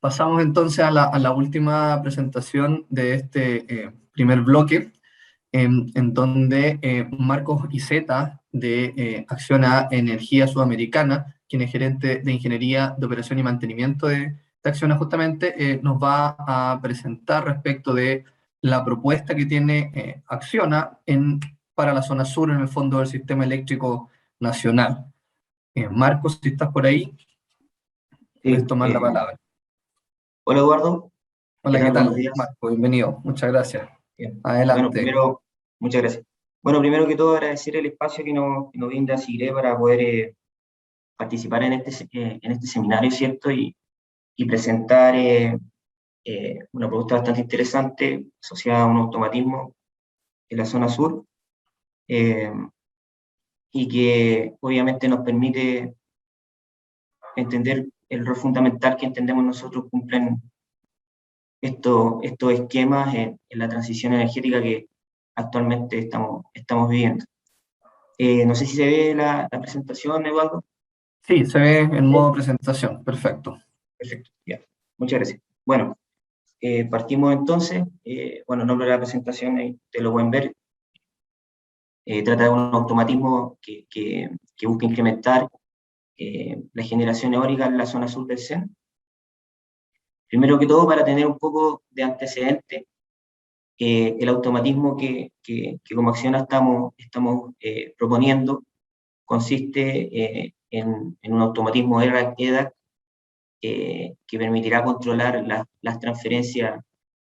Pasamos entonces a la última presentación de este primer bloque, en donde Marcos Iceta, de Acciona Energía Sudamericana, quien es gerente de Ingeniería de Operación y Mantenimiento de Acciona justamente, nos va a presentar respecto de la propuesta que tiene Acciona para la zona sur, en el fondo del Sistema Eléctrico Nacional. Marcos, si estás por ahí, puedes Sí, tomar la palabra. hola Eduardo, ¿qué Hola, ¿qué tal? Buenos tal, días. Marco? Bienvenido. Muchas gracias. Bien. Bueno, Adelante. primero, muchas gracias. Bueno, primero que todo agradecer el espacio que nos brinda SIGRE para poder participar en este seminario, ¿cierto? Y presentar una propuesta bastante interesante asociada a un automatismo en la zona sur, eh, y que obviamente nos permite entender el rol fundamental que entendemos nosotros cumplen estos esquemas en la transición energética que actualmente estamos viviendo. No sé si se ve la presentación, Eduardo. Sí, se ve en Sí. modo presentación. Perfecto. Perfecto, ya. Muchas gracias. Bueno, partimos entonces. Bueno, el nombre de la presentación, ahí te lo pueden ver. Trata de un automatismo que busca incrementar la generación eólica en la zona sur del CEN. Primero que todo, para tener un poco de antecedente, el automatismo que como Acciona estamos proponiendo consiste en un automatismo EDAC que permitirá controlar las transferencias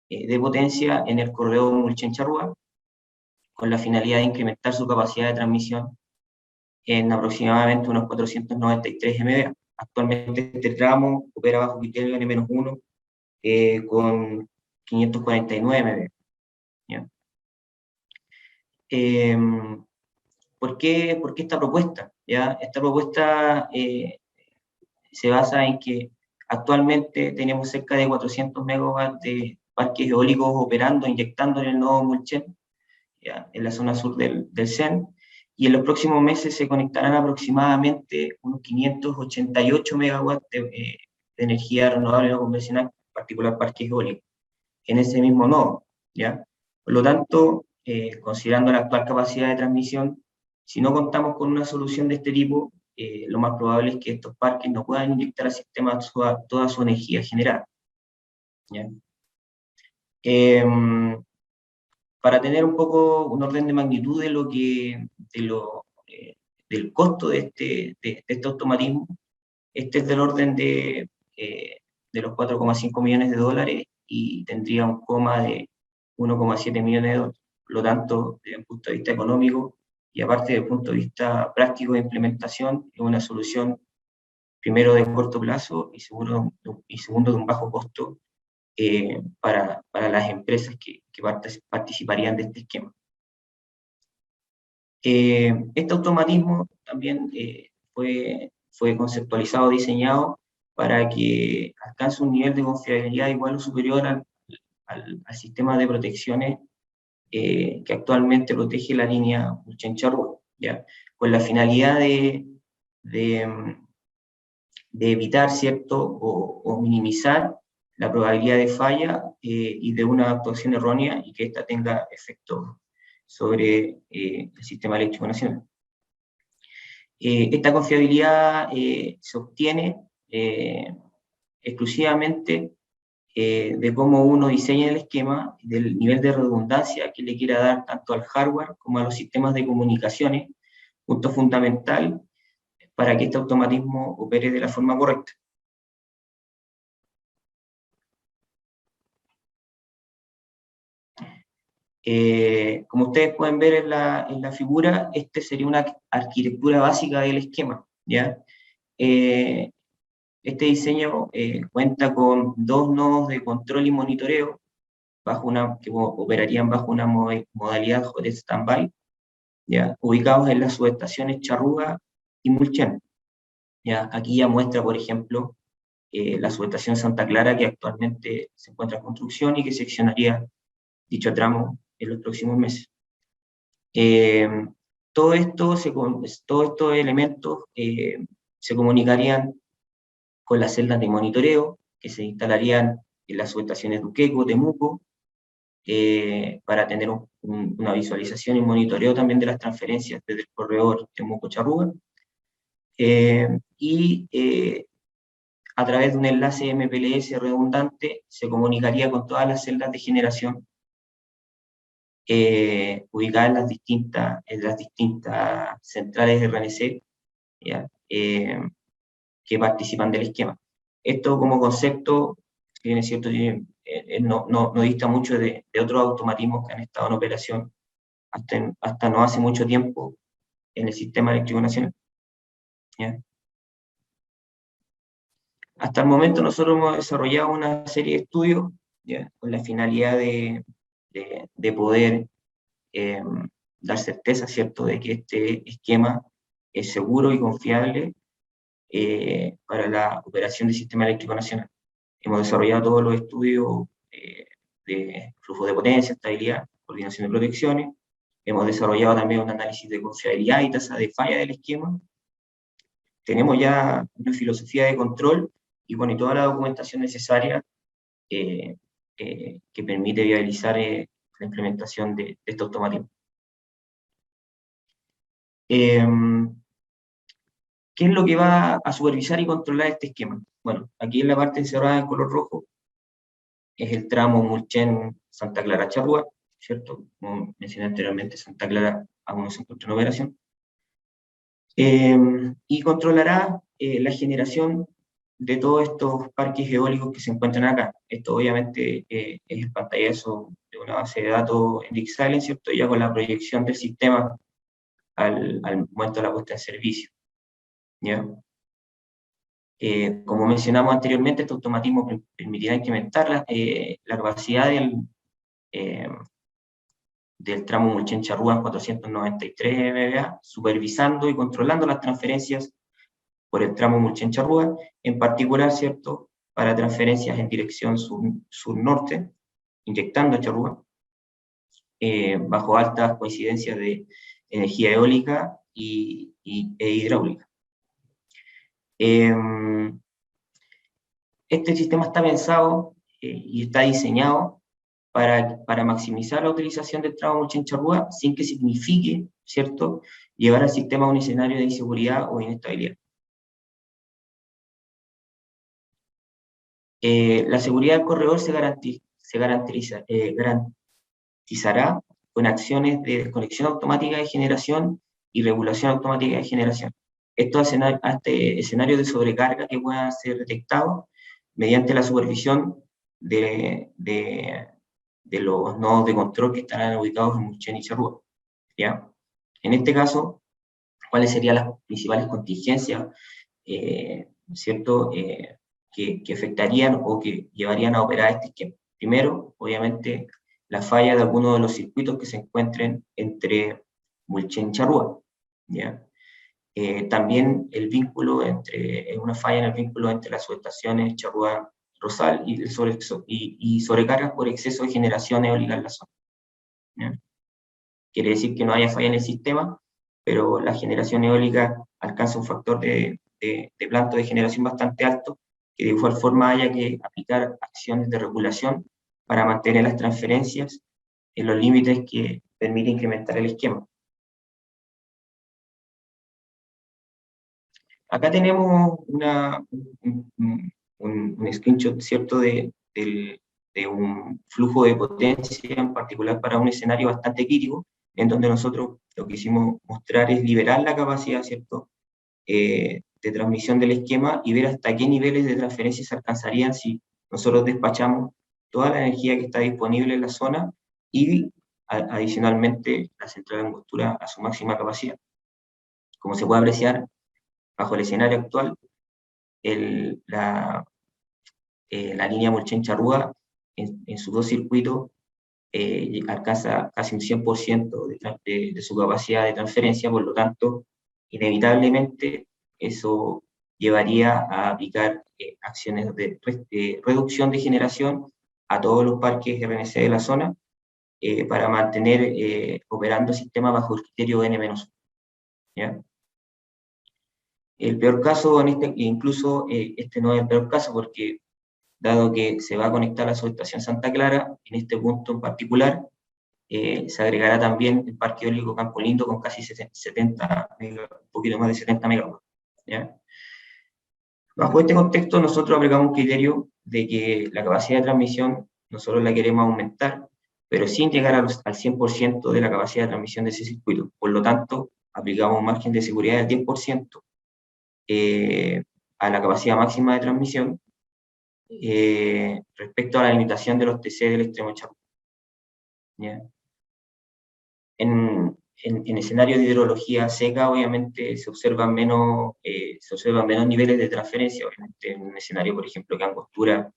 de potencia en el corredor Mulchen-Charrúa, con la finalidad de incrementar su capacidad de transmisión en aproximadamente unos 493 MVA. Actualmente este tramo opera bajo criterio N-1 con 549 MVA. ¿Ya? Eh, ¿Por qué esta propuesta? ¿Ya? Esta propuesta se basa en que actualmente tenemos cerca de 400 megawatts de parques eólicos operando, inyectando en el nodo Mulchen, ¿ya? En la zona sur del CEN, y en los próximos meses se conectarán aproximadamente unos 588 megawatts de energía renovable no convencional, en particular parques eólicos, en ese mismo nodo, ¿ya? Por lo tanto, considerando la actual capacidad de transmisión, si no contamos con una solución de este tipo, lo más probable es que estos parques no puedan inyectar al sistema toda su energía generada, ¿ya? Eh, para tener un poco un orden de magnitud del costo de este automatismo, este es del orden de los 4,5 millones de dólares y tendría un coma de 1,7 millones de dólares. Por lo tanto, desde el punto de vista económico y aparte desde el punto de vista práctico de implementación, es una solución primero de corto plazo y segundo de un bajo costo para las empresas que participarían de este esquema. Este automatismo también fue conceptualizado, diseñado para que alcance un nivel de confiabilidad igual o superior al sistema de protecciones que actualmente protege la línea Mulchen-Charrúa, ¿ya? Con la finalidad de, de evitar, ¿cierto?, o minimizar la probabilidad de falla y de una actuación errónea y que ésta tenga efectos sobre el sistema eléctrico nacional. Esta confiabilidad se obtiene exclusivamente de cómo uno diseña el esquema, del nivel de redundancia que le quiera dar tanto al hardware como a los sistemas de comunicaciones, punto fundamental para que este automatismo opere de la forma correcta. Como ustedes pueden ver en la figura, esta sería una arquitectura básica del esquema, ¿ya? Este diseño cuenta con dos nodos de control y monitoreo que operarían bajo una modalidad hot standby, ¿ya? Ubicados en las subestaciones Charrúa y Mulchen. ¿Ya? Aquí ya muestra, por ejemplo, la subestación Santa Clara, que actualmente se encuentra en construcción y que seccionaría dicho tramo en los próximos meses. Eh, todos estos elementos se comunicarían con las celdas de monitoreo, que se instalarían en las subestaciones de Uqueco, Temuco, para tener una visualización y monitoreo también de las transferencias desde el corredor Temuco-Charrúa, y a través de un enlace MPLS redundante se comunicaría con todas las celdas de generación ubicadas en las distintas centrales de RNC, ¿ya? Que participan del esquema. Esto como concepto, si bien es cierto, no dista mucho de otros automatismos que han estado en operación hasta no hace mucho tiempo en el sistema eléctrico nacional, ¿ya? Hasta el momento nosotros hemos desarrollado una serie de estudios, ¿ya?, con la finalidad de poder dar certeza, ¿cierto?, de que este esquema es seguro y confiable para la operación del sistema eléctrico nacional. Hemos desarrollado todos los estudios de flujo de potencia, estabilidad, coordinación de protecciones. Hemos desarrollado también un análisis de confiabilidad y tasa de falla del esquema. Tenemos ya una filosofía de control y, bueno, y toda la documentación necesaria que permite viabilizar la implementación de este automatismo. ¿Qué es lo que va a supervisar y controlar este esquema? Bueno, aquí en la parte encerrada en color rojo es el tramo Mulchen-Santa Clara-Charrúa, ¿cierto? Como mencioné anteriormente, Santa Clara aún no se encuentra en operación. Y controlará la generación de todos estos parques eólicos que se encuentran acá. Esto obviamente es el pantallazo de una base de datos en Dixalen, ¿cierto? Ya con la proyección del sistema al momento de la puesta en servicio, ¿ya? Como mencionamos anteriormente, este automatismo permitirá incrementar la capacidad del tramo Mulchen-Charrúa en 493 MVA, supervisando y controlando las transferencias por el tramo Mulchen-Charrúa, en particular, ¿cierto?, para transferencias en dirección sur-norte, inyectando a Charrúa, bajo altas coincidencias de energía eólica e hidráulica. Este sistema está pensado y está diseñado para maximizar la utilización del tramo Mulchen-Charrúa sin que signifique, ¿cierto?, llevar al sistema a un escenario de inseguridad o inestabilidad. La seguridad del corredor se garantizará con acciones de desconexión automática de generación y regulación automática de generación. Estos escenarios de sobrecarga que puedan ser detectados mediante la supervisión de los nodos de control que estarán ubicados en Mulchen y Charrúa, ¿ya? En este caso, ¿cuáles serían las principales contingencias, ¿cierto?, que afectarían o que llevarían a operar este esquema? Primero, obviamente, la falla de algunos de los circuitos que se encuentren entre Mulchen y Charrúa, ¿ya? También una falla en el vínculo entre las subestaciones Charrúa Rosal y sobrecargas por exceso de generación eólica en la zona, ¿ya? Quiere decir que no haya falla en el sistema, pero la generación eólica alcanza un factor de planto de generación bastante alto, que de igual forma haya que aplicar acciones de regulación para mantener las transferencias en los límites que permiten incrementar el esquema. Acá tenemos un screenshot, ¿cierto?, de un flujo de potencia en particular para un escenario bastante crítico, en donde nosotros lo que quisimos mostrar es liberar la capacidad, ¿cierto?, de transmisión del esquema y ver hasta qué niveles de transferencia se alcanzarían si nosotros despachamos toda la energía que está disponible en la zona y adicionalmente la central de angostura a su máxima capacidad. Como se puede apreciar, bajo el escenario actual, la línea Mulchen-Charrúa en sus dos circuitos alcanza casi un 100% de su capacidad de transferencia, por lo tanto, inevitablemente eso llevaría a aplicar acciones de reducción de generación a todos los parques RNC de la zona para mantener operando el sistema bajo el criterio N-1, ¿ya? El peor caso, incluso este no es el peor caso, porque dado que se va a conectar a la subestación Santa Clara. En este punto en particular se agregará también el parque eólico Campo Lindo con casi 70, un poquito más de 70 megawatts. ¿Ya? Bajo este contexto, nosotros aplicamos un criterio de que la capacidad de transmisión nosotros la queremos aumentar, pero sin llegar al 100% de la capacidad de transmisión de ese circuito. Por lo tanto, aplicamos un margen de seguridad del 10% a la capacidad máxima de transmisión respecto a la limitación de los TC del extremo Chapú. ¿Ya? En escenarios de hidrología seca, obviamente, se observan menos niveles de transferencia. Obviamente, en un escenario, por ejemplo, que Angostura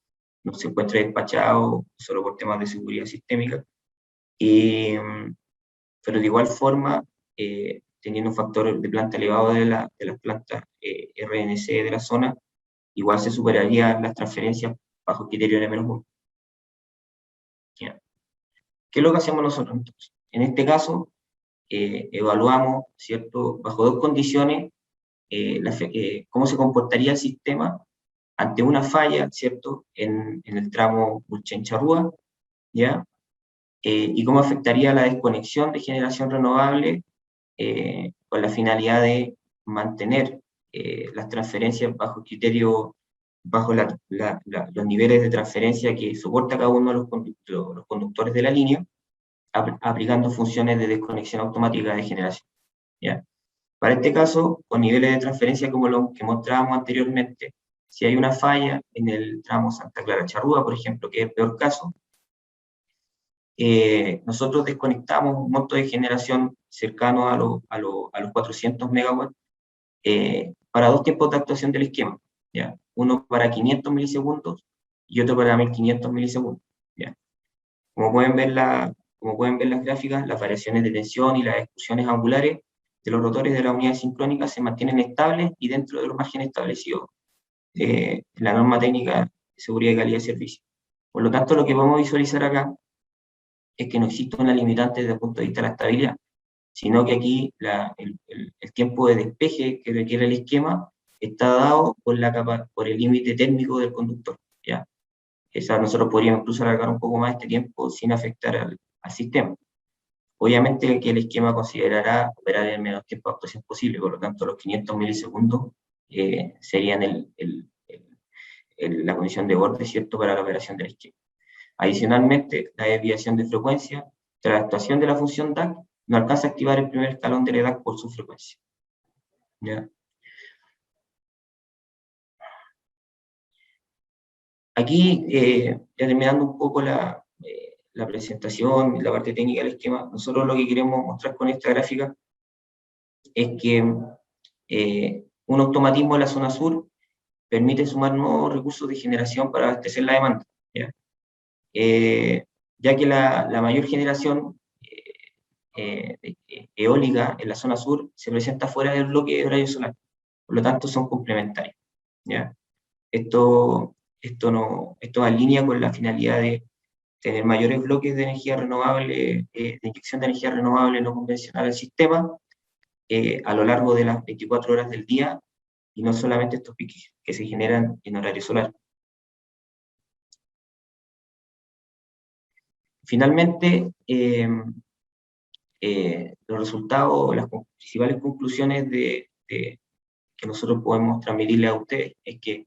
no se encuentra despachado solo por temas de seguridad sistémica. Pero de igual forma, teniendo un factor de planta elevado de las plantas RNC de la zona, igual se superarían las transferencias bajo criterio de N-1. ¿Ya? ¿Qué es lo que hacemos nosotros entonces? En este caso, evaluamos, ¿cierto?, bajo dos condiciones, cómo se comportaría el sistema ante una falla, ¿cierto?, en el tramo Bulchen-Charrúa, ¿ya? Y cómo afectaría la desconexión de generación renovable con la finalidad de mantener las transferencias bajo criterio, bajo los niveles de transferencia que soporta cada uno de los conductores de la línea, aplicando funciones de desconexión automática de generación. ¿Ya? Para este caso, con niveles de transferencia como los que mostrábamos anteriormente, si hay una falla en el tramo Santa Clara-Charrúa, por ejemplo, que es el peor caso, nosotros desconectamos un monto de generación cercano a los 400 megawatts para dos tiempos de actuación del esquema, ¿ya? Uno para 500 milisegundos y otro para 1500 milisegundos. ¿Ya? Como pueden ver las gráficas, las variaciones de tensión y las excursiones angulares de los rotores de la unidad sincrónica se mantienen estables y dentro de los márgenes establecidos en la norma técnica de seguridad y calidad de servicio. Por lo tanto, lo que podemos visualizar acá es que no existe una limitante desde el punto de vista de la estabilidad, sino que aquí el tiempo de despeje que requiere el esquema está dado por el límite térmico del conductor. ¿Ya? Nosotros podríamos incluso alargar un poco más este tiempo sin afectar al sistema. Obviamente que el esquema considerará operar en el menor tiempo de actuación posible, por lo tanto los 500 milisegundos serían la condición de borde, ¿cierto?, para la operación del esquema. Adicionalmente, la desviación de frecuencia, tras la actuación de la función DAC, no alcanza a activar el primer escalón del EDAC por su frecuencia. ¿Ya? Aquí, ya terminando un poco la presentación, la parte técnica del esquema, nosotros lo que queremos mostrar con esta gráfica es que un automatismo en la zona sur permite sumar nuevos recursos de generación para abastecer la demanda. ¿Ya? Ya que la mayor generación eólica en la zona sur se presenta fuera del bloque de horario solar, por lo tanto son complementarios. ¿Ya? Esto va en línea con la finalidad de tener mayores bloques de energía renovable, de inyección de energía renovable no convencional al sistema a lo largo de las 24 horas del día, y no solamente estos piques que se generan en horario solar. Finalmente, los resultados, las principales conclusiones que nosotros podemos transmitirle a ustedes es que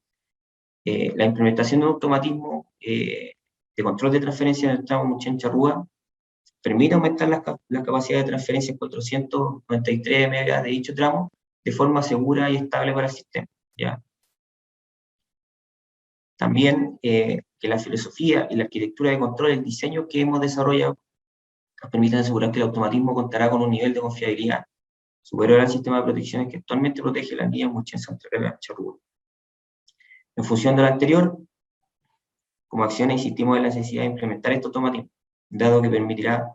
la implementación de un automatismo de control de transferencia en el tramo Muchen-Charrúa permite aumentar la capacidad de transferencia en 493 megas de dicho tramo de forma segura y estable para el sistema. ¿Ya? También que la filosofía y la arquitectura de control, el diseño que hemos desarrollado, nos permiten asegurar que el automatismo contará con un nivel de confiabilidad superior al sistema de protecciones que actualmente protege las líneas Muchen-Santa Clara-Charrúa. En función de lo anterior, como acciones insistimos en la necesidad de implementar este automatismo, dado que permitirá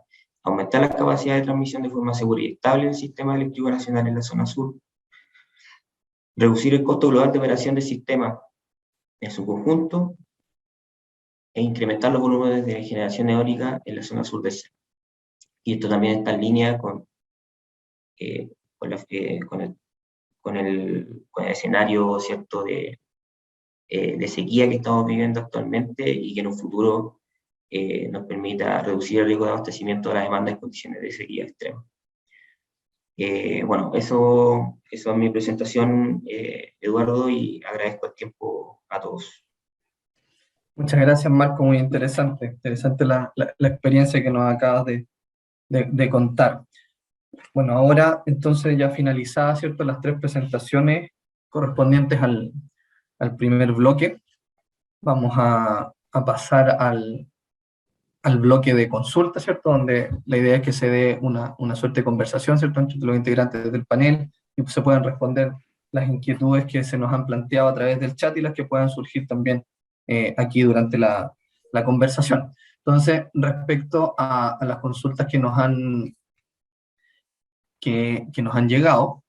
aumentar las capacidades de transmisión de forma segura y estable del sistema eléctrico nacional en la zona sur, reducir el costo global de operación del sistema en su conjunto e incrementar los volúmenes de generación eólica en la zona sur del centro. Y esto también está en línea con el escenario, ¿cierto?, de de sequía que estamos viviendo actualmente y que en un futuro nos permita reducir el riesgo de abastecimiento de la demanda en condiciones de sequía extrema. Bueno, eso es mi presentación, Eduardo, y agradezco el tiempo a todos. Muchas gracias, Marco, muy interesante, interesante la experiencia que nos acabas de contar. Bueno, ahora entonces ya finalizadas, ¿cierto?, las tres presentaciones correspondientes al primer bloque, vamos a pasar al bloque de consulta, ¿cierto?, donde la idea es que se dé una suerte de conversación, ¿cierto?, entre los integrantes del panel y se puedan responder las inquietudes que se nos han planteado a través del chat y las que puedan surgir también aquí durante la conversación. Entonces, respecto a las consultas que nos han llegado,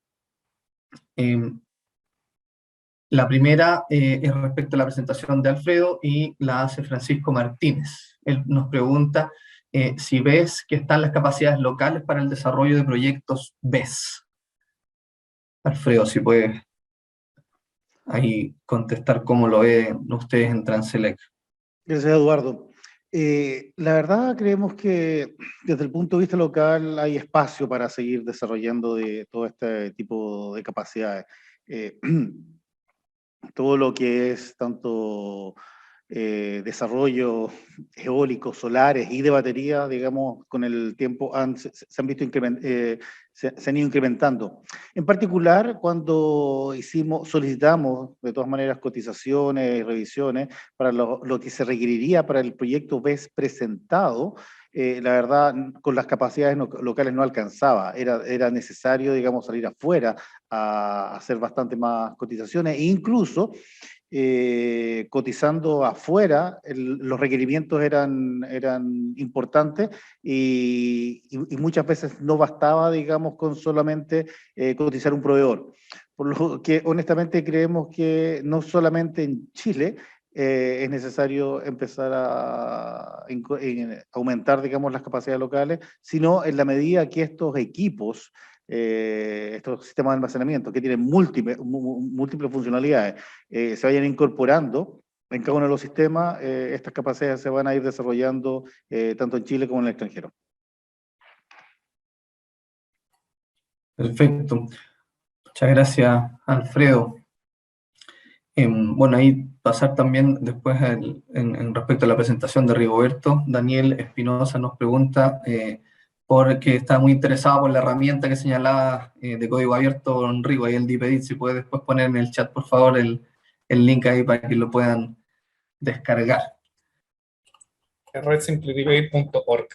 la primera es respecto a la presentación de Alfredo y la hace Francisco Martínez. Él nos pregunta si ves que están las capacidades locales para el desarrollo de proyectos BES. Alfredo, si puedes ahí contestar cómo lo ven ustedes en Transelec. Gracias, Eduardo. La verdad, creemos que desde el punto de vista local hay espacio para seguir desarrollando de todo este tipo de capacidades. Todo lo que es tanto desarrollo eólico, solares y de batería, digamos, con el tiempo se han visto se han ido incrementando. En particular, cuando solicitamos de todas maneras cotizaciones y revisiones para lo que se requeriría para el proyecto BES presentado, la verdad, con las capacidades locales no alcanzaba. Era necesario, digamos, salir afuera a hacer bastante más cotizaciones e incluso cotizando afuera, los requerimientos eran importantes y muchas veces no bastaba, digamos, con solamente cotizar un proveedor. Por lo que honestamente creemos que no solamente en Chile es necesario empezar a aumentar, digamos, las capacidades locales, sino en la medida que estos equipos, estos sistemas de almacenamiento que tienen múltiples funcionalidades, se vayan incorporando en cada uno de los sistemas, estas capacidades se van a ir desarrollando tanto en Chile como en el extranjero. Perfecto. Muchas gracias, Alfredo. Bueno, ahí pasar también después en respecto a la presentación de Rigoberto. Daniel Espinosa nos pregunta porque está muy interesado por la herramienta que señalaba de código abierto en Rigo, ahí el DeepEdit. Si puede después poner en el chat, por favor, el link ahí para que lo puedan descargar. redsimplificate.org.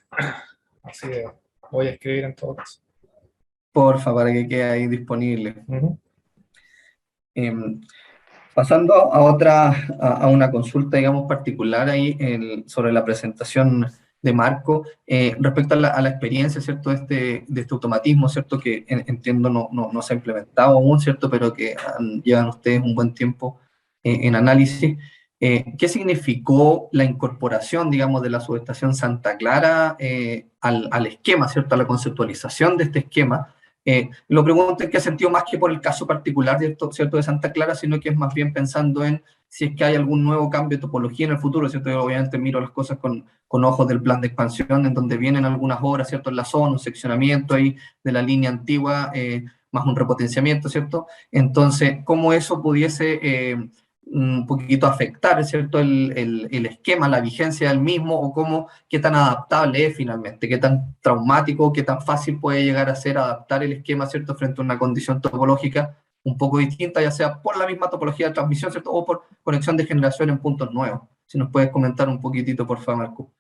Así de, voy a escribir en todo caso. Porfa, para que quede ahí disponible. Pasando a una consulta, digamos, particular ahí sobre la presentación de Marco, respecto a la experiencia, ¿cierto?, de este automatismo, ¿cierto?, que entiendo no se ha implementado aún, ¿cierto?, pero que llevan ustedes un buen tiempo en análisis. ¿Qué significó la incorporación, digamos, de la subestación Santa Clara al esquema, ¿cierto?, a la conceptualización de este esquema? Lo pregunto en qué sentido, más que por el caso particular ¿cierto?, de Santa Clara, sino que es más bien pensando en si es que hay algún nuevo cambio de topología en el futuro, ¿cierto? Yo obviamente miro las cosas con ojos del plan de expansión, en donde vienen algunas obras, ¿cierto?, en la zona, un seccionamiento ahí de la línea antigua, más un repotenciamiento, ¿cierto? Entonces, ¿cómo eso pudiese un poquito afectar, ¿cierto?, el esquema, la vigencia del mismo, o qué tan adaptable es finalmente, qué tan traumático, qué tan fácil puede llegar a ser adaptar el esquema, ¿cierto?, frente a una condición topológica un poco distinta, ya sea por la misma topología de transmisión, ¿cierto?, o por conexión de generación en puntos nuevos. Si nos puedes comentar un poquitito, por favor, Marco.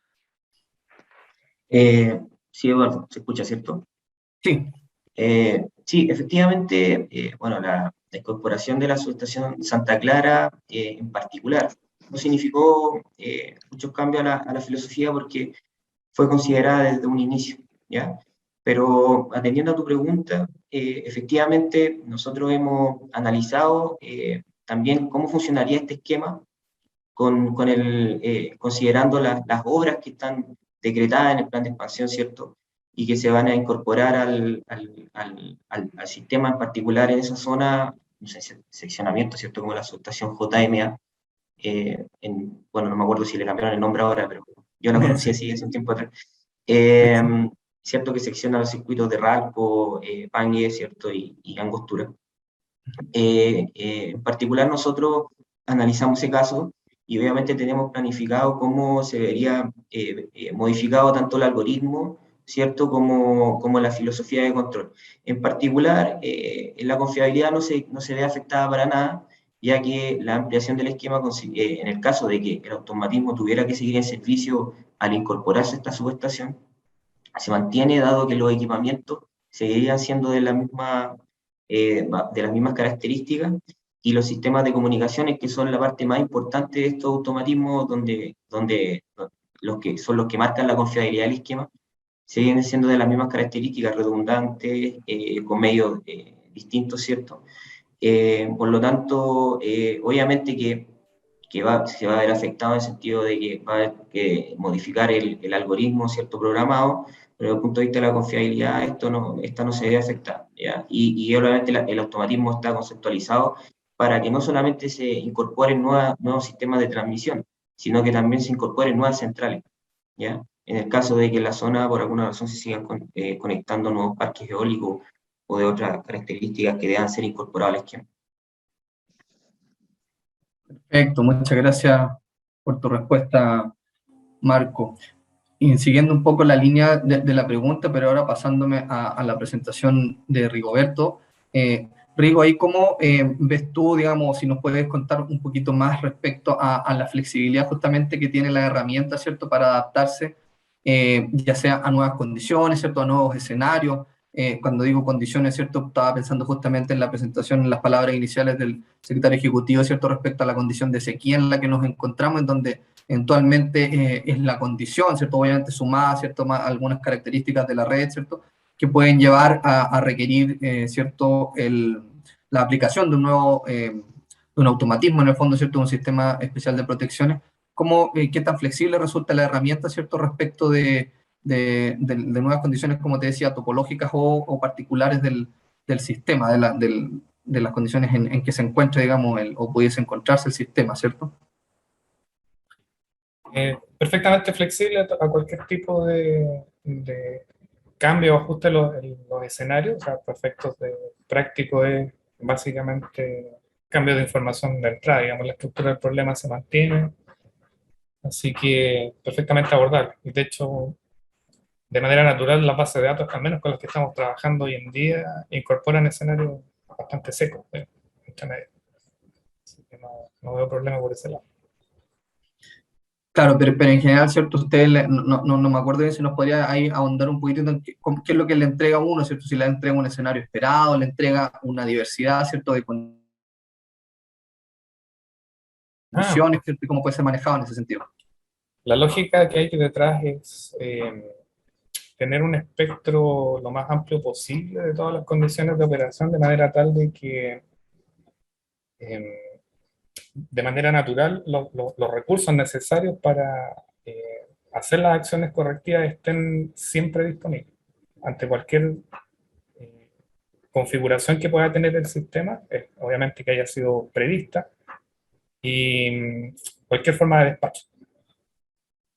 Sí, Eduardo, se escucha, ¿cierto? Sí. Sí, efectivamente, bueno, la incorporación de la subestación Santa Clara en particular no significó muchos cambios a la filosofía porque fue considerada desde un inicio, ¿ya? Pero atendiendo a tu pregunta, efectivamente nosotros hemos analizado también cómo funcionaría este esquema considerando las obras que están decretadas en el plan de expansión, ¿cierto?, y que se van a incorporar al sistema en particular en esa zona, no sé, seccionamiento, ¿cierto?, como la subestación JMA, bueno, no me acuerdo si le cambiaron el nombre ahora, pero yo la conocí así hace un tiempo atrás. Cierto que secciona los circuitos de Ralco, Pangue, ¿cierto? Y Angostura. En particular nosotros analizamos ese caso y obviamente tenemos planificado cómo se vería modificado tanto el algoritmo, ¿cierto? Como la filosofía de control. En particular, la confiabilidad no se ve afectada para nada, ya que la ampliación del esquema, en el caso de que el automatismo tuviera que seguir en servicio al incorporarse a esta subestación, se mantiene dado que los equipamientos seguirían siendo de las mismas características y los sistemas de comunicaciones, que son la parte más importante de estos automatismos, donde son los que marcan la confiabilidad del esquema, siguen siendo de las mismas características, redundantes, con medios distintos, ¿cierto? Por lo tanto, obviamente se va a ver afectado en el sentido de que va a haber que modificar el algoritmo, ¿cierto? Programado, pero desde el punto de vista de la confiabilidad, esta no se ve afectada, ¿ya? Y obviamente el automatismo está conceptualizado para que no solamente se incorporen nuevos sistemas de transmisión, sino que también se incorporen nuevas centrales, ¿ya? En el caso de que en la zona, por alguna razón, se sigan conectando nuevos parques eólicos o de otras características que deban ser incorporadas al esquema. Perfecto, muchas gracias por tu respuesta, Marco. Y siguiendo un poco la línea de la pregunta, pero ahora pasándome a la presentación de Rigoberto. Rigo, ahí cómo ves tú, digamos, si nos puedes contar un poquito más respecto a la flexibilidad justamente que tiene la herramienta, ¿cierto?, para adaptarse, ya sea a nuevas condiciones, ¿cierto?, a nuevos escenarios. Cuando digo condiciones, ¿cierto?, estaba pensando justamente en la presentación, en las palabras iniciales del secretario ejecutivo, ¿cierto?, respecto a la condición de sequía en la que nos encontramos, en donde eventualmente es la condición, ¿cierto?, obviamente sumada, ¿cierto?, más algunas características de la red, ¿cierto?, que pueden llevar a requerir, ¿cierto?, la aplicación de un nuevo, de un automatismo, en el fondo, ¿cierto?, un sistema especial de protecciones. ¿Cómo, qué tan flexible resulta la herramienta, ¿cierto?, respecto de nuevas condiciones, como te decía, topológicas o particulares del sistema, de las condiciones en que se encuentra, digamos, o pudiese encontrarse el sistema, ¿cierto? Perfectamente flexible a cualquier tipo de cambio o ajuste en los escenarios. O sea, para efectos de práctico es básicamente cambio de información de entrada, digamos, la estructura del problema se mantiene, así que perfectamente abordable. Y de hecho, de manera natural, las bases de datos, al menos con las que estamos trabajando hoy en día, incorporan escenarios bastante secos entre medio. Así que no veo problema por ese lado. Claro, pero en general, ¿cierto? Usted, no me acuerdo bien si nos podría ahí ahondar un poquito en qué es lo que le entrega a uno, ¿cierto? Si le entrega un escenario esperado, le entrega una diversidad, ¿cierto?, de condiciones, ¿cierto? Y cómo puede ser manejado en ese sentido. La lógica que hay detrás es tener un espectro lo más amplio posible de todas las condiciones de operación, de manera tal de que de manera natural los recursos necesarios para hacer las acciones correctivas estén siempre disponibles ante cualquier configuración que pueda tener el sistema, obviamente que haya sido prevista, y cualquier forma de despacho.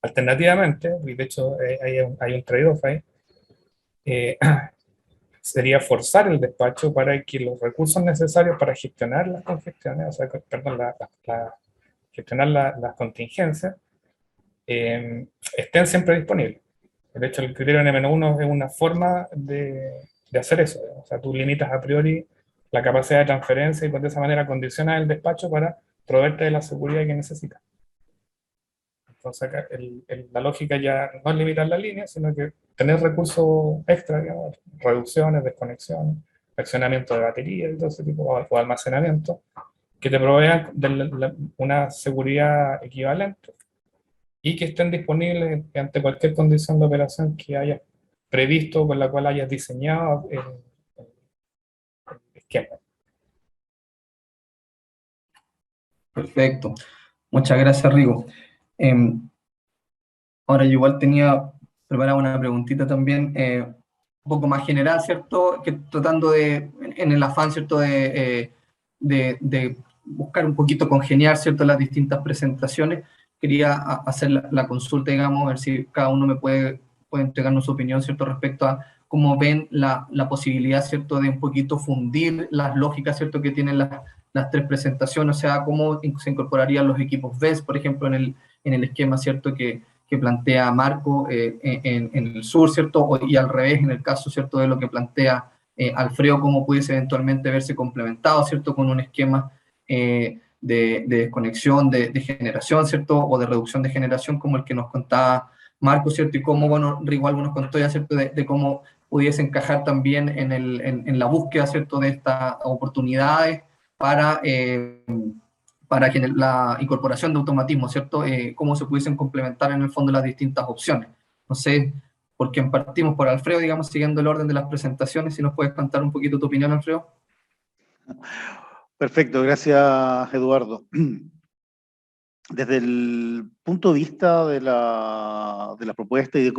Alternativamente, y de hecho hay un trade-off ahí, sería forzar el despacho para que los recursos necesarios para gestionar las congestiones, o sea, perdón, gestionar las contingencias, estén siempre disponibles. De hecho, el criterio N-1 es una forma de hacer eso. O sea, tú limitas a priori la capacidad de transferencia y de esa manera condicionas el despacho para proveerte de la seguridad que necesitas. Entonces, acá la lógica ya no es limitar la línea, sino que tener recursos extra, digamos, reducciones, desconexiones, accionamiento de batería y todo ese tipo, o almacenamiento, que te provean de una seguridad equivalente y que estén disponibles ante cualquier condición de operación que hayas previsto, con la cual hayas diseñado el esquema. Perfecto. Muchas gracias, Rigo. Ahora, yo igual tenía preparada una preguntita también, un poco más general, ¿cierto? Que tratando en el afán, ¿cierto?, de buscar un poquito congeniar, ¿cierto?, las distintas presentaciones. Quería hacer la consulta, digamos, a ver si cada uno me puede entregarnos su opinión, ¿cierto?, respecto a cómo ven la posibilidad, ¿cierto?, de un poquito fundir las lógicas, ¿cierto?, que tienen las tres presentaciones, o sea, cómo se incorporarían los equipos BES, por ejemplo, en el esquema, ¿cierto?, que plantea Marco en el sur, ¿cierto?, y al revés, en el caso, ¿cierto?, de lo que plantea Alfredo, cómo pudiese eventualmente verse complementado, ¿cierto?, con un esquema de desconexión de generación, ¿cierto?, o de reducción de generación, como el que nos contaba Marco, ¿cierto?, y cómo, bueno, igual nos contó ya, ¿cierto?, de cómo pudiese encajar también en la búsqueda, ¿cierto?, de estas oportunidades para la incorporación de automatismo, ¿cierto?, cómo se pudiesen complementar en el fondo las distintas opciones. No sé, por quién partimos, por Alfredo, digamos, siguiendo el orden de las presentaciones, si nos puedes contar un poquito tu opinión, Alfredo. Perfecto, gracias, Eduardo. Desde el punto de vista de la propuesta y de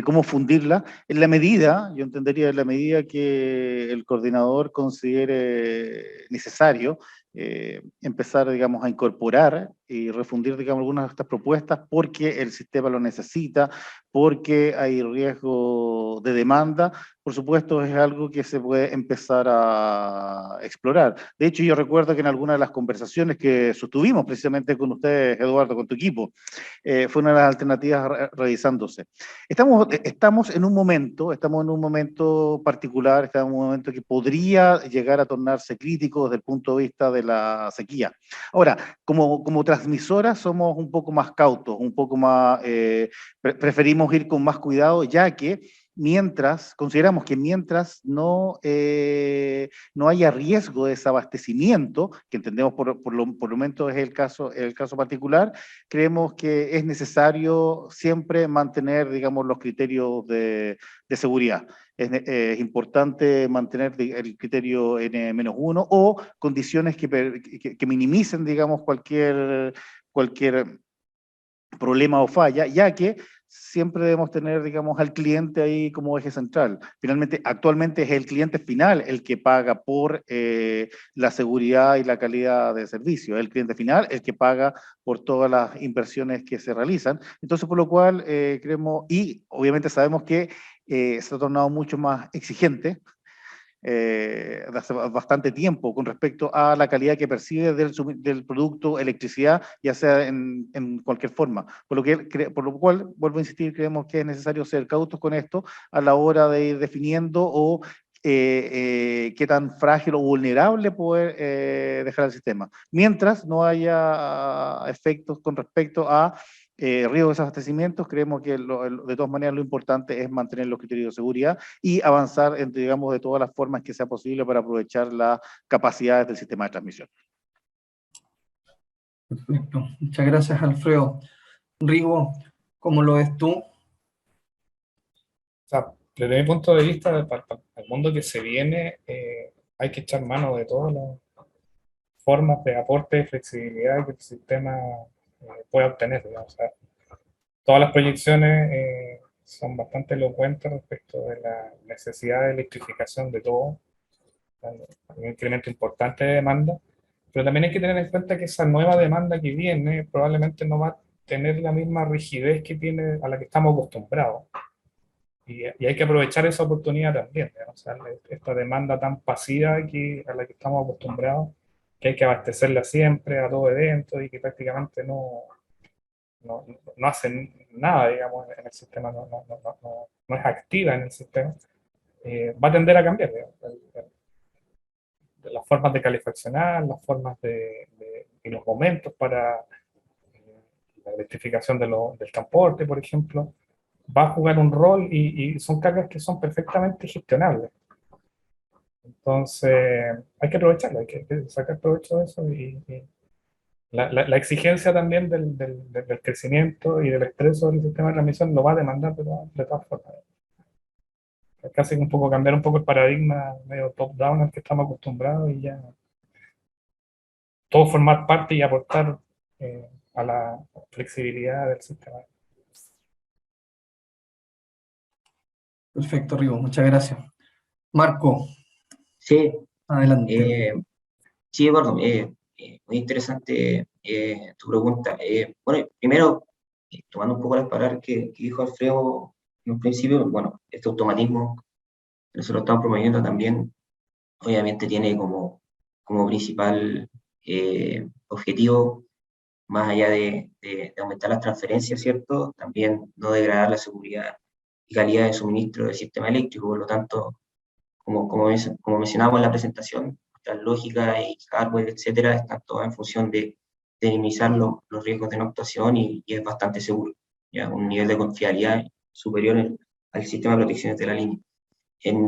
cómo fundirla, en la medida, yo entendería en la medida que el coordinador considere necesario empezar, digamos, a incorporar y refundir, digamos, algunas de estas propuestas porque el sistema lo necesita, porque hay riesgo de demanda. Por supuesto, es algo que se puede empezar a explorar. De hecho, yo recuerdo que en alguna de las conversaciones que sostuvimos precisamente con ustedes, Eduardo, con tu equipo, fue una de las alternativas revisándose. Estamos en un momento particular, estamos en un momento que podría llegar a tornarse crítico desde el punto de vista de la sequía. Ahora, como transmisora somos un poco más cautos, un poco más, preferimos ir con más cuidado, ya que consideramos que mientras no haya riesgo de desabastecimiento, que entendemos por lo menos es el caso particular, creemos que es necesario siempre mantener, digamos, los criterios de seguridad. Es importante mantener el criterio N-1 o condiciones que minimicen, digamos, cualquier problema o falla, ya que siempre debemos tener, digamos, al cliente ahí como eje central. Finalmente, actualmente es el cliente final el que paga por la seguridad y la calidad de servicio. Es el cliente final el que paga por todas las inversiones que se realizan. Entonces, por lo cual, creemos, y obviamente sabemos que se ha tornado mucho más exigente hace bastante tiempo con respecto a la calidad que percibe del producto electricidad, ya sea en cualquier forma. Por lo cual, vuelvo a insistir, creemos que es necesario ser cautos con esto a la hora de ir definiendo o qué tan frágil o vulnerable poder dejar el sistema. Mientras no haya efectos con respecto a riesgo de desabastecimientos, creemos que de todas maneras lo importante es mantener los criterios de seguridad y avanzar, digamos, de todas las formas que sea posible para aprovechar las capacidades del sistema de transmisión. Perfecto. Muchas gracias, Alfredo. Rigo, ¿cómo lo ves tú? O sea, desde mi punto de vista, para el mundo que se viene, hay que echar mano de todas las formas de aporte y flexibilidad que el sistema pueda obtener, digamos. O sea, todas las proyecciones son bastante elocuentes respecto de la necesidad de electrificación de todo, un incremento importante de demanda, pero también hay que tener en cuenta que esa nueva demanda que viene probablemente no va a tener la misma rigidez que tiene a la que estamos acostumbrados. Y hay que aprovechar esa oportunidad también, ¿no? O sea, esta demanda tan pasiva a la que estamos acostumbrados, que hay que abastecerla siempre a todo evento y que prácticamente no hacen nada, digamos, en el sistema, no es activa en el sistema, va a tender a cambiar, digamos, las formas de calefaccionar, las formas y los momentos para la electrificación del transporte, por ejemplo, va a jugar un rol y son cargas que son perfectamente gestionables. Entonces, hay que aprovecharlo, hay que sacar provecho de eso y la exigencia también del crecimiento y del expreso del sistema de transmisión lo va a demandar de todas formas. Casi un poco cambiar un poco el paradigma medio top-down al que estamos acostumbrados y ya todo formar parte y aportar a la flexibilidad del sistema. Perfecto, Rigo, muchas gracias. Marco, Sí, adelante. Sí, Eduardo, muy interesante tu pregunta. Bueno, primero, tomando un poco las palabras que dijo Alfredo en un principio, bueno, este automatismo que nosotros estamos promoviendo también, obviamente tiene como principal objetivo, más allá de aumentar las transferencias, ¿cierto? También no degradar la seguridad y calidad de suministro del sistema eléctrico. Por lo tanto, como mencionábamos en la presentación, las lógicas y hardware, etcétera, están todas en función de minimizar los riesgos de no actuación y es bastante seguro, ya un nivel de confiabilidad superior al sistema de protecciones de la línea.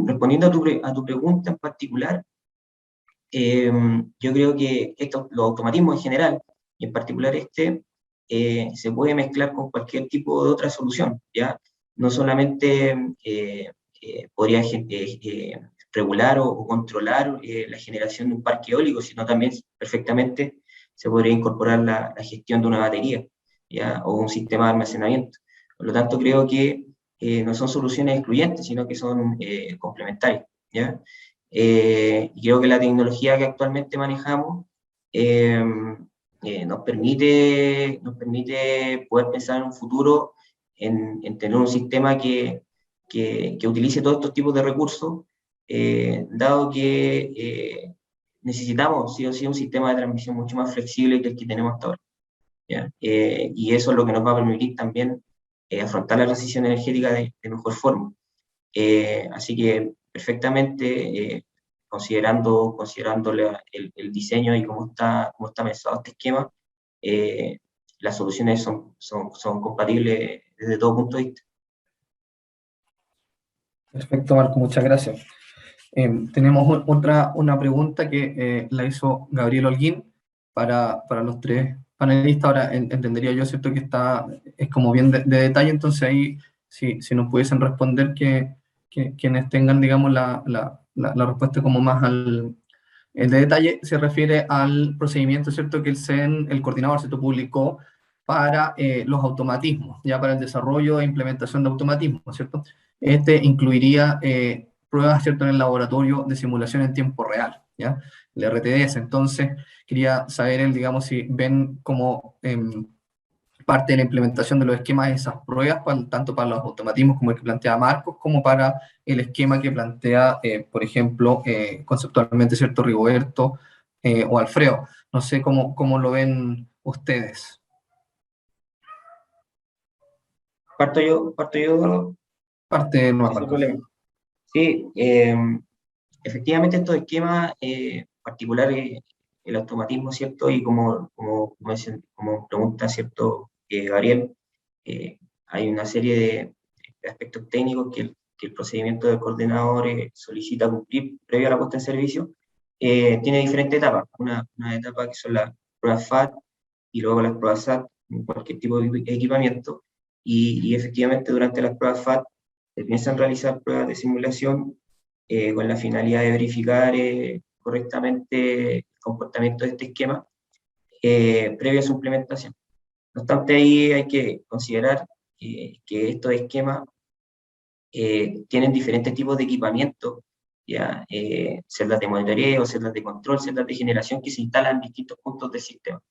Respondiendo a tu pregunta en particular, yo creo que los automatismos en general, y en particular se puede mezclar con cualquier tipo de otra solución, ¿ya? No solamente podría regular o controlar la generación de un parque eólico, sino también perfectamente se podría incorporar la gestión de una batería, ¿ya? O un sistema de almacenamiento. Por lo tanto, creo que no son soluciones excluyentes, sino que son complementarias, ¿ya? Y creo que la tecnología que actualmente manejamos eh, nos permite poder pensar en un futuro en tener un sistema que utilice todos estos tipos de recursos, dado que necesitamos sí o sí un sistema de transmisión mucho más flexible que el que tenemos hasta ahora, ¿ya? Y eso es lo que nos va a permitir también afrontar la transición energética de mejor forma. Así que perfectamente, considerando el diseño y cómo está pensado este esquema, las soluciones son compatibles desde todo punto de vista. Perfecto, Marco, muchas gracias. Tenemos una pregunta que la hizo Gabriel Holguín para los tres panelistas. Ahora entendería yo, ¿cierto?, que es como bien de detalle, entonces ahí, si nos pudiesen responder quienes tengan, digamos, la respuesta como más el de detalle, se refiere al procedimiento, ¿cierto?, que el CEN, el coordinador, ¿cierto?, publicó para los automatismos, ya para el desarrollo e implementación de automatismos, ¿cierto? Este incluiría pruebas, ¿cierto?, en el laboratorio de simulación en tiempo real, ¿ya? El RTDS. Entonces, quería saber, digamos, si ven como parte de la implementación de los esquemas de esas pruebas, tanto para los automatismos como el que plantea Marcos, como para el esquema que plantea, por ejemplo, conceptualmente, ¿cierto?, Rigoberto o Alfredo. No sé cómo lo ven ustedes. Parto yo, Eduardo. Parte de Sí, nueva sin Marcos. problema. Sí, efectivamente estos esquemas particulares, el automatismo, ¿cierto? Y como pregunta, ¿cierto? Gabriel, hay una serie de aspectos técnicos que el procedimiento del coordinador solicita cumplir previo a la puesta en servicio. Tiene diferentes etapas. Una etapa que son las pruebas FAT y luego las pruebas SAT, en cualquier tipo de equipamiento. Y efectivamente durante las pruebas FAT se piensan realizar pruebas de simulación con la finalidad de verificar correctamente el comportamiento de este esquema previo a su implementación. No obstante, ahí hay que considerar que estos esquemas tienen diferentes tipos de equipamiento, ya, celdas de monitoreo, celdas de control, celdas de generación que se instalan en distintos puntos del sistema,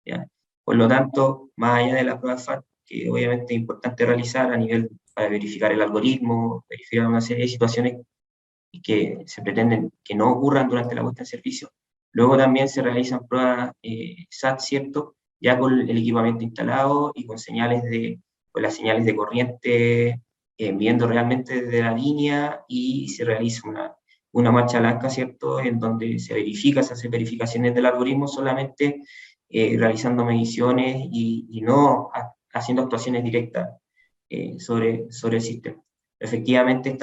¿ya? Por lo tanto, más allá de la prueba FAT, que obviamente es importante realizar a nivel para verificar el algoritmo, verificar una serie de situaciones que se pretenden que no ocurran durante la puesta en servicio. Luego también se realizan pruebas SAT, ¿cierto? Ya con el equipamiento instalado y con las señales de corriente viendo realmente desde la línea y se realiza una marcha blanca, ¿cierto? En donde se hace verificaciones del algoritmo solamente realizando mediciones y no haciendo actuaciones directas sobre el sistema. Efectivamente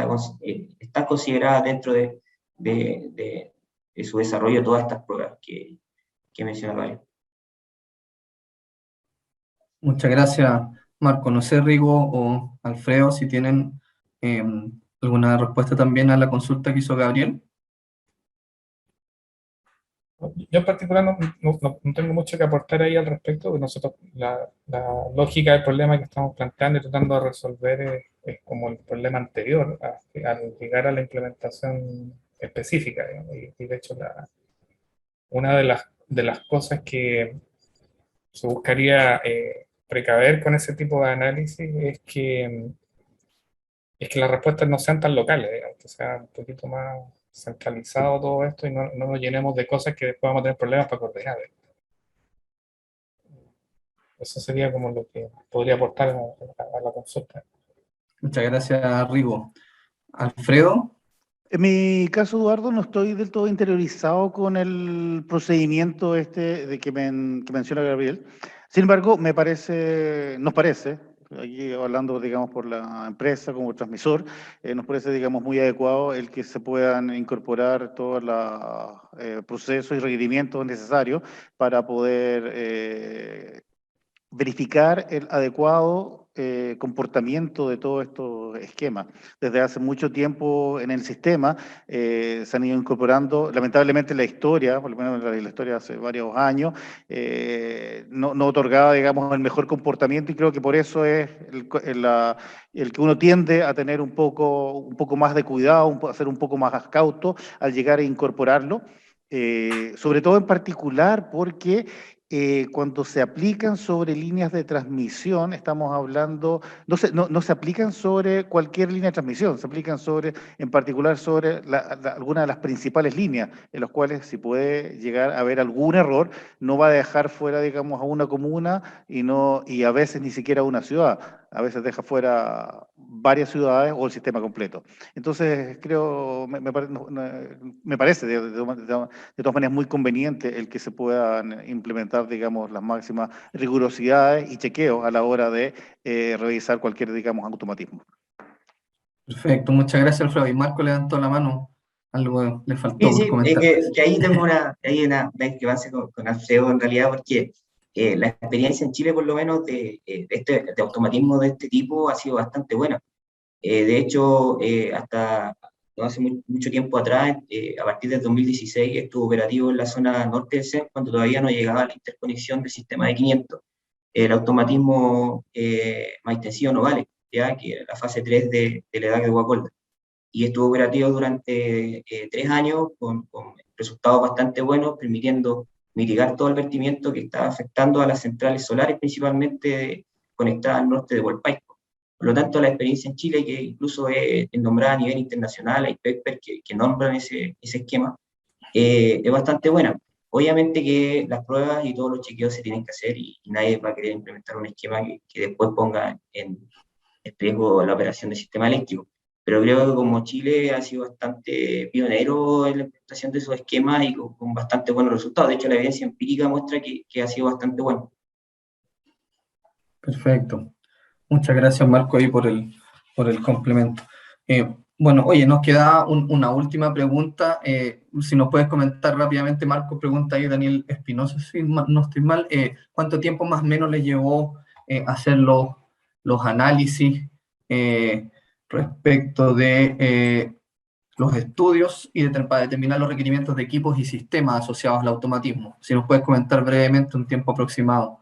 está considerada dentro de su desarrollo todas estas pruebas que menciona Mario. Muchas gracias, Marco. No sé, Rigo o Alfredo, si tienen eh, alguna respuesta también a la consulta que hizo Gabriel. Yo en particular no tengo mucho que aportar ahí al respecto, porque nosotros la lógica del problema que estamos planteando y tratando de resolver es como el problema anterior, al llegar a la implementación específica, digamos, y de hecho una de las cosas que se buscaría precaver con ese tipo de análisis es que las respuestas no sean tan locales, digamos, que sea un poquito más centralizado todo esto y no nos llenemos de cosas que después vamos a tener problemas para coordinar. Eso sería como lo que podría aportar a la consulta. Muchas gracias, Rigo. Alfredo. En mi caso, Eduardo, no estoy del todo interiorizado con el procedimiento que menciona Gabriel. Sin embargo, nos parece, aquí hablando, digamos, por la empresa como transmisor, nos parece, digamos, muy adecuado el que se puedan incorporar todos los procesos y requerimientos necesarios para poder verificar el adecuado comportamiento de todos estos esquemas. Desde hace mucho tiempo en el sistema se han ido incorporando, lamentablemente la historia, por lo menos la historia hace varios años, no otorgaba, digamos, el mejor comportamiento, y creo que por eso es el que uno tiende a tener un poco más de cuidado, a ser un poco más cauto al llegar a incorporarlo. Sobre todo en particular porque cuando se aplican sobre líneas de transmisión, estamos hablando, no se aplican sobre cualquier línea de transmisión, se aplican en particular sobre algunas de las principales líneas, en las cuales si puede llegar a haber algún error, no va a dejar fuera, digamos, a una comuna y a veces ni siquiera a una ciudad, a veces deja fuera varias ciudades o el sistema completo. Entonces, creo, me parece de todas maneras muy conveniente el que se puedan implementar, digamos, las máximas rigurosidades y chequeos a la hora de revisar cualquier, digamos, automatismo. Perfecto, muchas gracias, Alfredo. Y Marco levantó la mano, algo le faltó por Sí, comentar. que ahí tengo una discrepancia con Alfredo en realidad, porque la experiencia en Chile, por lo menos, de automatismo de este tipo ha sido bastante buena. De hecho, hasta no hace mucho tiempo atrás, a partir del 2016, estuvo operativo en la zona norte del CEN, cuando todavía no llegaba la interconexión del sistema de 500. El automatismo más intensivo no vale, ya que la fase 3 de la edad de Guacolda. Y estuvo operativo durante 3 años con resultados bastante buenos, permitiendo mitigar todo el vertimiento que estaba afectando a las centrales solares, principalmente conectadas al norte de Hualpaico. Por lo tanto, la experiencia en Chile, que incluso es nombrada a nivel internacional, hay papers que nombran ese esquema, es bastante buena. Obviamente que las pruebas y todos los chequeos se tienen que hacer y nadie va a querer implementar un esquema que después ponga en riesgo la operación del sistema eléctrico. Pero creo que como Chile ha sido bastante pionero en la implementación de esos esquemas y con bastante buenos resultados. De hecho, la evidencia empírica muestra que ha sido bastante bueno. Perfecto. Muchas gracias, Marco, ahí por el complemento. Bueno, oye, nos queda una última pregunta. Si nos puedes comentar rápidamente, Marco, pregunta ahí Daniel Espinosa, si no estoy mal, ¿cuánto tiempo más o menos le llevó hacer los análisis respecto de los estudios y para determinar los requerimientos de equipos y sistemas asociados al automatismo? Si nos puedes comentar brevemente un tiempo aproximado.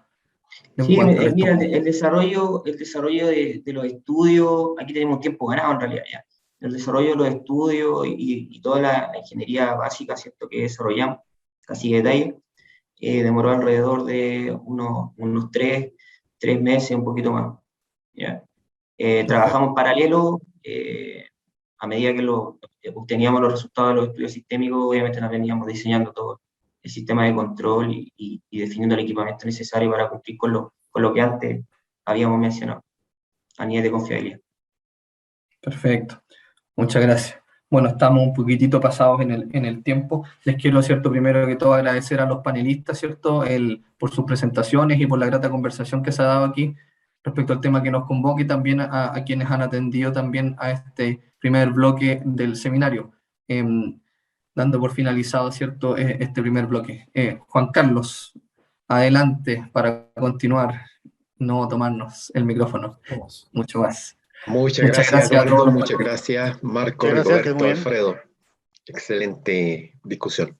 Sí, mira, el desarrollo de los estudios, aquí tenemos tiempo ganado en realidad ya. El desarrollo de los estudios y toda la ingeniería básica, ¿cierto?, que desarrollamos, casi detalle, demoró alrededor de unos 3 meses, un poquito más. ¿Ya? Trabajamos en paralelo, a medida que obteníamos los resultados de los estudios sistémicos, obviamente nos veníamos diseñando todo el sistema de control y definiendo el equipamiento necesario para cumplir con lo que antes habíamos mencionado, a nivel de confiabilidad. Perfecto, muchas gracias. Bueno, estamos un poquitito pasados en el tiempo. Les quiero, ¿cierto?, primero que todo agradecer a los panelistas, ¿cierto?, por sus presentaciones y por la grata conversación que se ha dado aquí respecto al tema que nos convoca, y también a quienes han atendido también a este primer bloque del seminario, dando por finalizado, ¿cierto?, este primer bloque. Juan Carlos, adelante para continuar, no tomarnos el micrófono mucho más. Muchas gracias, Eduardo, muchas gracias, Marco, Muchas gracias, Rigoberto, Alfredo. Excelente discusión.